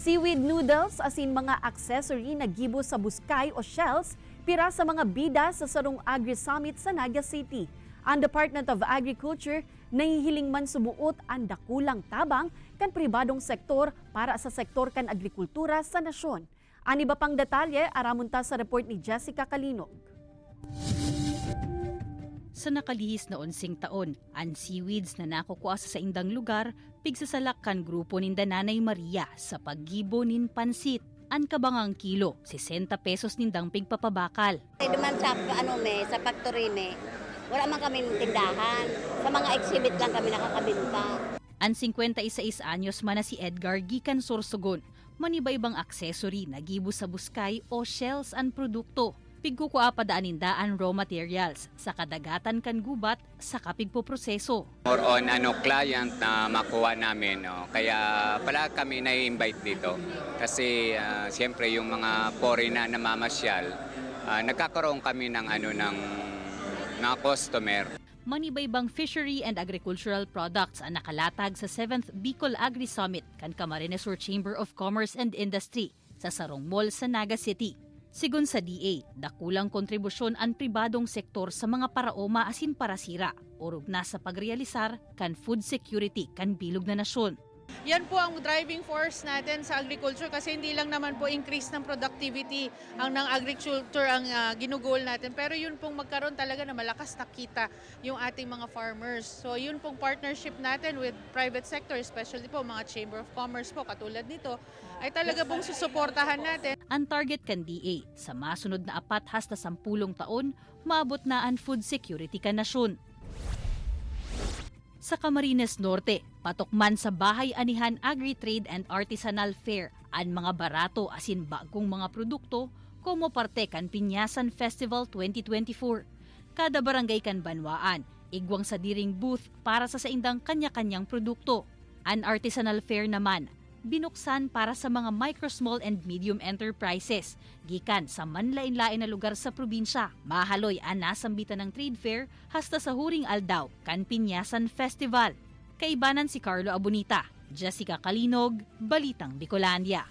Seaweed noodles asin mga accessory na gibo sa buskay o shells pira sa mga bida sa Sarong Agri Summit sa Naga City. Ang Department of Agriculture nahihiling man sumuot ang dakulang tabang kan pribadong sektor para sa sektor kan agrikultura sa nasyon. Ani ba pang detalye aramunta sa report ni Jessica Kalinog. Sa nakalihis na 11 taon, ang seaweeds na nakukuha sa indang lugar, pigsasalak kan grupo ni Nanay Maria sa paggibo nin pansit. Ang kabangang kilo, 60 pesos nindang pigpapabakal. Duman sa sa factory wala man kami tindahan. Sa mga exhibit lang kami nakakabinta. Ang 56 anyos man na si Edgar gikan Sorsogon, maniba-ibang accessory na gibo sa buskay o shells ang produkto. Pigkukuha pa daan raw materials sa kadagatan kan gubat sa kapigpoproseso. More on client na makuha namin, no? Kaya pala kami na-invite dito kasi siyempre yung mga foreigner na namamasyal, nagkakaroon kami ng mga customer. Maniba-ibang fishery and agricultural products ang nakalatag sa 7th Bicol Agri Summit kan Camarines Sur Chamber of Commerce and Industry sa Sarong Mall sa Naga City. Sigun sa DA, dakulang kontribusyon ang pribadong sektor sa mga paraoma asin parasira, urog na sa pagrealisar kan food security kan bilog na nasyon. Yan po ang driving force natin sa agriculture kasi hindi lang naman po increase ng productivity ang ng agriculture ang ginugol natin. Pero yun pong magkaroon talaga na malakas na kita yung ating mga farmers. So yun pong partnership natin with private sector, especially po mga Chamber of Commerce po katulad nito, ay talaga pong susuportahan natin. Ang target kan DA, sa masunod na 4 hasta 10 taon, maabot na ang food security kan nasyon. Sa Camarines Norte, patukman sa Bahay Anihan Agri-Trade and Artisanal Fair ang mga barato asin bagong mga produkto como parte kan Pinyasan Festival 2024. Kada barangay kan banwaan, igwang sa diring booth para sa saindang kanya-kanyang produkto. Ang artisanal fair naman, binuksan para sa mga micro, small and medium enterprises. Gikan sa manlain-lain na lugar sa probinsya, mahaloy ang nasambitan ng trade fair hasta sa Huring Aldaw, kan Pinyasan Festival. Kaibanan si Carlo Abunita, Jessica Kalinog, Balitang Bicolandia.